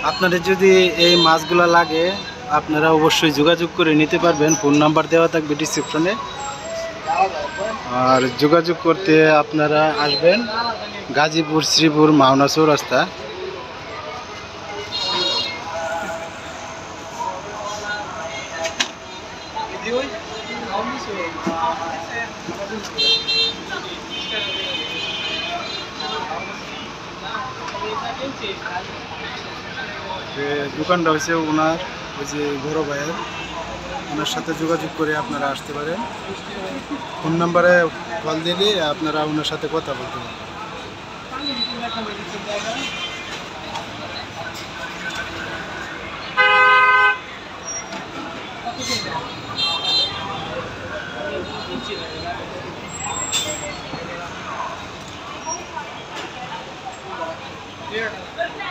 আপনাদের যদি এই মাছগুলো লাগে আপনারা অবশ্যই যোগাযোগ করে নিতে পারবেন। ফোন নাম্বার দেওয়া থাকবে ডিসক্রিপশনে। আর যোগাযোগ করতে আপনারা আসবেন গাজীপুর শ্রীপুর মাওনা চৌরাস্তা। দোকানটা হচ্ছে ওনার ওই যে বড় ভাইয়ের, ওনার সাথে যোগাযোগ করে আপনারা আসতে পারেন। ফোন নাম্বারে কল দিলে আপনারা ওনার সাথে কথা বলতে পারেন। Yeah.